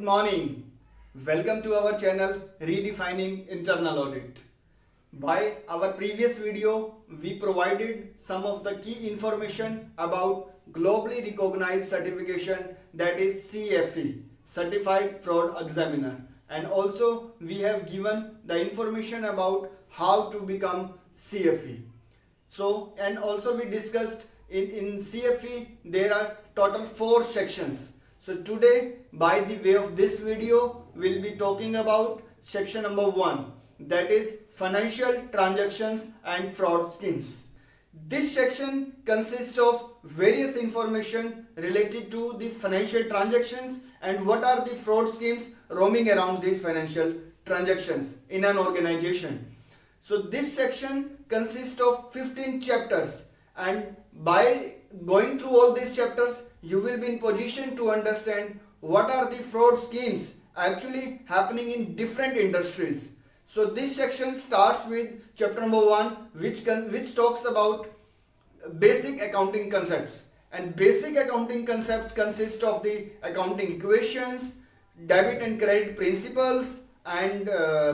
morning. Welcome to our channel Redefining Internal Audit. By our previous video, we provided some of the key information about globally recognized certification, that is CFE, Certified Fraud Examiner, and also we have given the information about how to become CFE. So, and also we discussed in CFE there are total 4 sections. So today, by the way of this video, we'll be talking about section number 1, that is financial transactions and fraud schemes. This section consists of various information related to the financial transactions and what are the fraud schemes roaming around these financial transactions in an organization. So this section consists of 15 chapters, and by going through all these chapters, you will be in position to understand what are the fraud schemes actually happening in different industries. So this section starts with chapter number 1, which talks about basic accounting concepts. And basic accounting concept consists of the accounting equations, debit and credit principles, and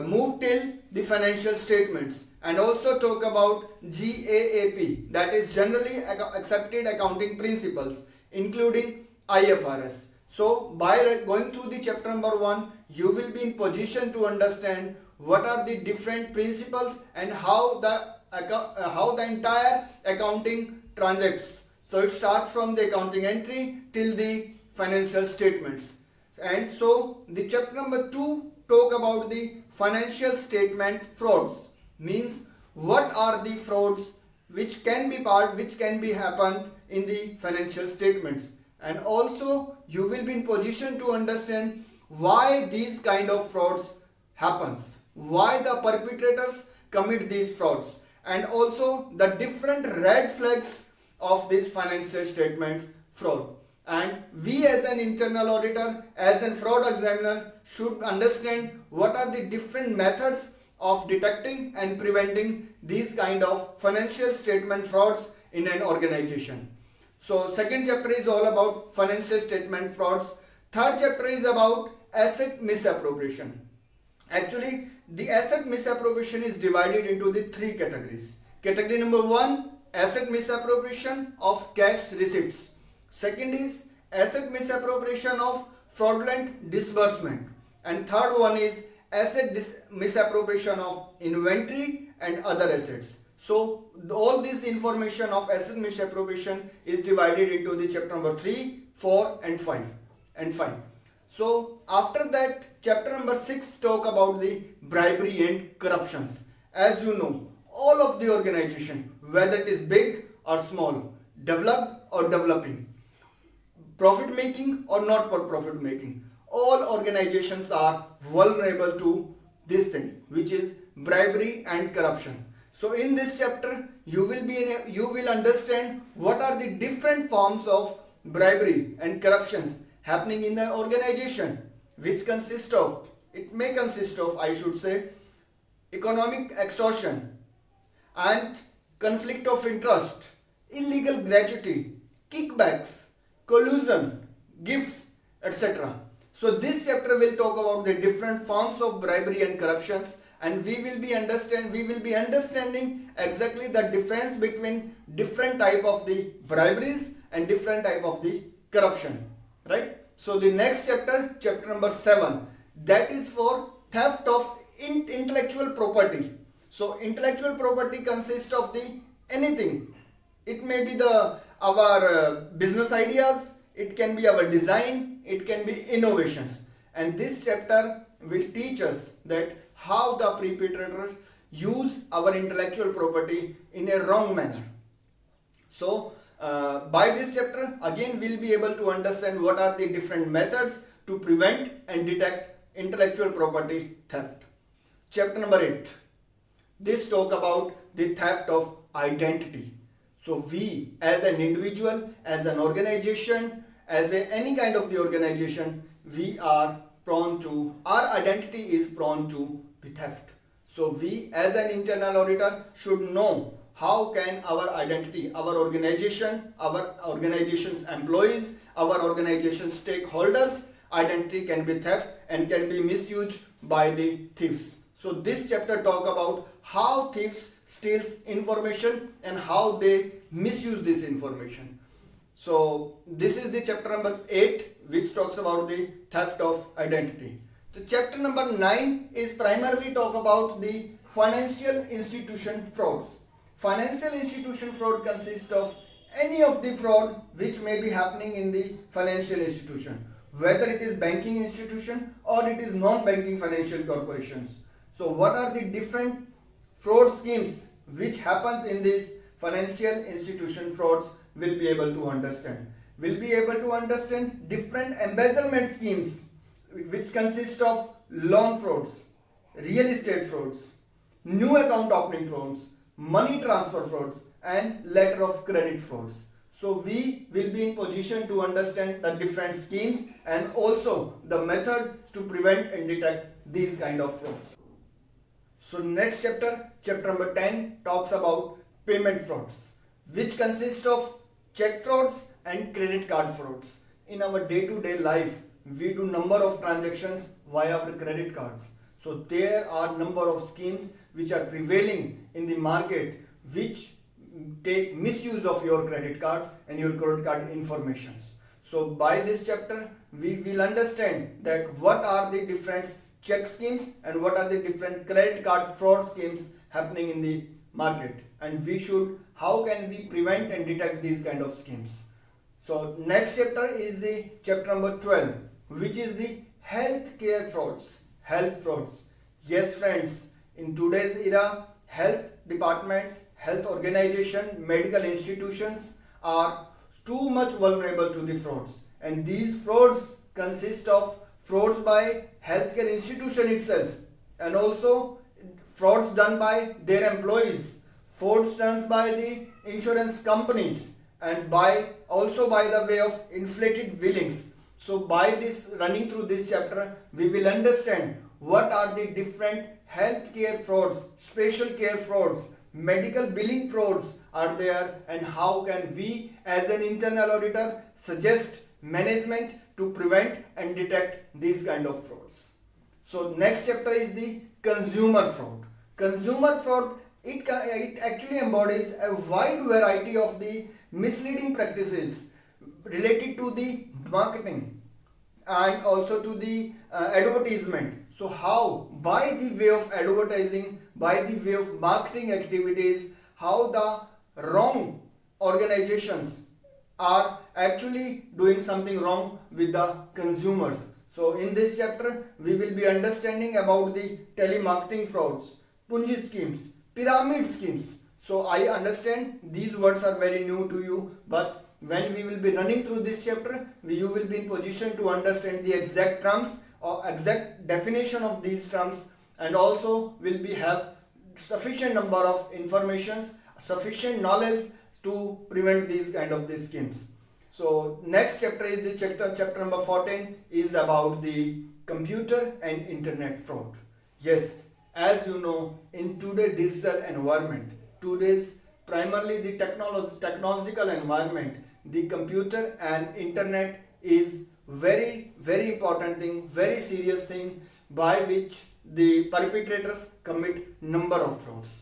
move till the financial statements, and also talk about GAAP, that is generally accepted accounting principles, including IFRS. So by going through the chapter number 1, you will be in position to understand what are the different principles and how the entire accounting transacts. So it starts from the accounting entry till the financial statements. And so the chapter number 2 talk about the financial statement frauds, means what are the frauds which can be happened in the financial statements, and also you will be in position to understand why these kind of frauds happens, why the perpetrators commit these frauds, and also the different red flags of these financial statements fraud. And we as an internal auditor, as a fraud examiner, should understand what are the different methods of detecting and preventing these kind of financial statement frauds in an organization. So second chapter is all about financial statement frauds. Third chapter is about asset misappropriation. Actually, the asset misappropriation is divided into the 3 categories. Category number 1, asset misappropriation of cash receipts. Second is asset misappropriation of fraudulent disbursement. And third one is asset misappropriation of inventory and other assets. So all this information of asset misappropriation is divided into the chapter number 3, 4 and 5. So after that, chapter number 6 talk about the bribery and corruptions. As you know, all of the organization, whether it is big or small, developed or developing, profit making or not for profit making, all organizations are vulnerable to this thing, which is bribery and corruption. So in this chapter, you will understand what are the different forms of bribery and corruptions happening in the organization, which may consist of, I should say, economic extortion and conflict of interest, illegal gratuity, kickbacks, collusion, gifts, etc. So this chapter will talk about the different forms of bribery and corruptions, and we will be understanding exactly the difference between different type of the briberies and different type of the corruption, right? So the next chapter, chapter number 7, that is for theft of intellectual property. So intellectual property consists of the anything. It may be our business ideas, it can be our design, it can be innovations. And this chapter will teach us that how the perpetrators use our intellectual property in a wrong manner. So by this chapter, again we'll be able to understand what are the different methods to prevent and detect intellectual property theft. Chapter number 8. This talk about the theft of identity. So we as an individual, as an organization, as any kind of the organization, we are prone to, our identity is prone to be theft. So we as an internal auditor should know how can our identity, our organization, our organization's employees, our organization stakeholders, identity can be theft and can be misused by the thieves. So this chapter talk about how thieves steals information and how they misuse this information. So this is the chapter number 8, which talks about the theft of identity. So chapter number 9 is primarily talk about the financial institution frauds. Financial institution fraud consists of any of the fraud which may be happening in the financial institution, whether it is banking institution or it is non-banking financial corporations. So what are the different fraud schemes which happens in this financial institution frauds will be able to understand. We'll be able to understand different embezzlement schemes which consist of loan frauds, real estate frauds, new account opening frauds, money transfer frauds and letter of credit frauds. So we will be in position to understand the different schemes and also the methods to prevent and detect these kind of frauds. So next chapter, chapter number 10 talks about payment frauds, which consist of check frauds and credit card frauds. In our day-to-day life, we do number of transactions via our credit cards. So there are number of schemes which are prevailing in the market which take misuse of your credit cards and your credit card informations. So by this chapter, we will understand that what are the different check schemes and what are the different credit card fraud schemes happening in the market, and how can we prevent and detect these kind of schemes. So next chapter is the chapter number 12, which is the healthcare frauds, health frauds. Yes friends, in today's era, health departments, health organization, medical institutions are too much vulnerable to the frauds, and these frauds consist of frauds by healthcare institution itself and also frauds done by their employees, frauds done by the insurance companies and also by the way of inflated billings. So by this running through this chapter, we will understand what are the different healthcare frauds, special care frauds, medical billing frauds are there, and how can we as an internal auditor suggest management to prevent and detect these kind of frauds. So next chapter is the consumer fraud. Consumer fraud, it actually embodies a wide variety of the misleading practices related to the marketing and also to the advertisement. So how by the way of advertising, by the way of marketing activities, how the wrong organizations are actually doing something wrong with the consumers. So in this chapter, we will be understanding about the telemarketing frauds, Punji schemes, pyramid schemes. So I understand these words are very new to you, but when we will be running through this chapter, you will be in position to understand the exact terms or exact definition of these terms, and also will be have sufficient number of informations, sufficient knowledge to prevent these kind of these schemes. So next chapter is the chapter number 14 is about the computer and internet fraud. Yes, as you know, in today's digital environment, today's primarily the technological environment, the computer and internet is very important thing, very serious thing by which the perpetrators commit number of frauds.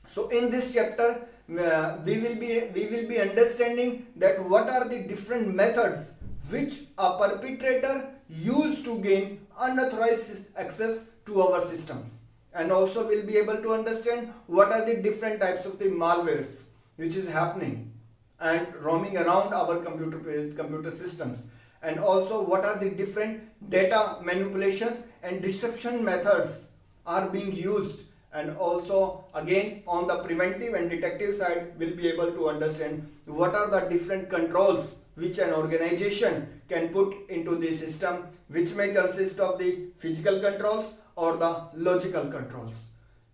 So in this chapter, we will be understanding that what are the different methods which a perpetrator use to gain unauthorized access to our systems, and also we'll be able to understand what are the different types of the malwares which is happening and roaming around our computer systems, and also what are the different data manipulations and disruption methods are being used, and also again on the preventive and detective side we'll be able to understand what are the different controls which an organization can put into the system, which may consist of the physical controls or the logical controls.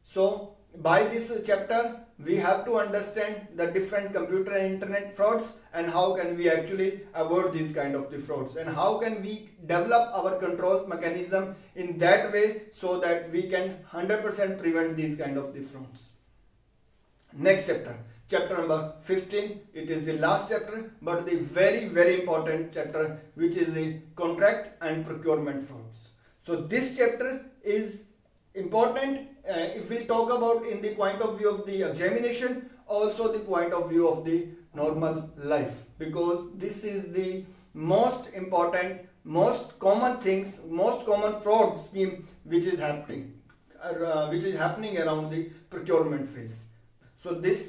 So by this chapter we have to understand the different computer and internet frauds and how can we actually avoid these kind of the frauds, and how can we develop our control mechanism in that way so that we can 100% prevent these kind of the frauds. Next chapter, chapter number 15. It is the last chapter, but the very important chapter, which is the contract and procurement frauds. So this chapter is important if we talk about in the point of view of the examination, also the point of view of the normal life, because this is the most important, most common things, most common fraud scheme which is happening around the procurement phase. So in this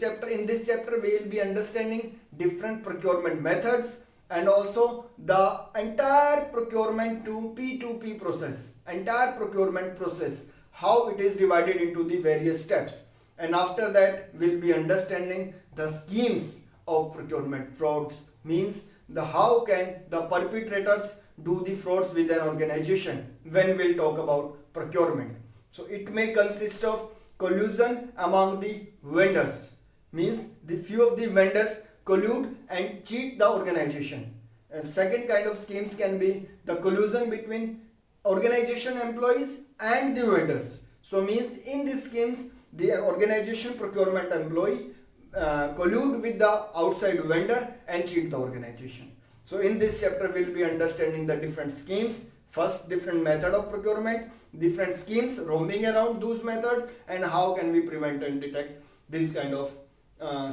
chapter we will be understanding different procurement methods and also the entire procurement to P2P process, entire procurement process, how it is divided into the various steps. And after that we'll be understanding the schemes of procurement frauds, means the how can the perpetrators do the frauds with an organization when we'll talk about procurement. So it may consist of collusion among the vendors, means the few of the vendors collude and cheat the organization. And second kind of schemes can be the collusion between organization employees and the vendors. So means in these schemes the organization procurement employee collude with the outside vendor and cheat the organization. So in this chapter we'll be understanding the different schemes, first different method of procurement, different schemes roaming around those methods, and how can we prevent and detect these kind of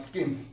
schemes.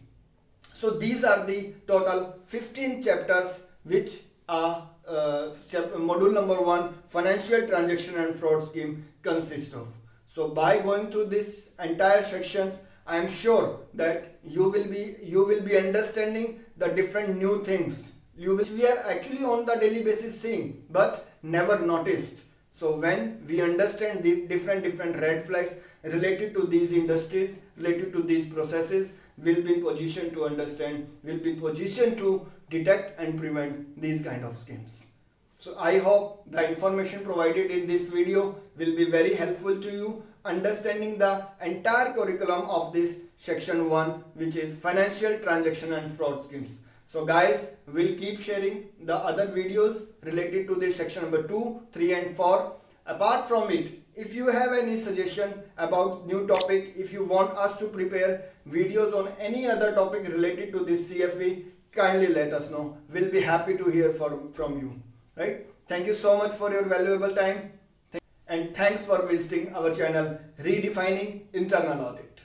So these are the total 15 chapters which are module number 1 financial transaction and fraud scheme consists of. So by going through this entire sections, I am sure that you will be understanding the different new things which we are actually on the daily basis seeing but never noticed. So when we understand the different red flags related to these industries, related to these processes, we'll be in position to understand, we'll be in position to detect and prevent these kind of schemes. So I hope the information provided in this video will be very helpful to you understanding the entire curriculum of this section 1, which is financial transaction and fraud schemes. So guys, we'll keep sharing the other videos related to this section number 2, 3 and 4. Apart from it, if you have any suggestion about new topic, if you want us to prepare videos on any other topic related to this CFE, kindly let us know. We'll be happy to hear from you. Right? Thank you so much for your valuable time. And thanks for visiting our channel Redefining Internal Audit.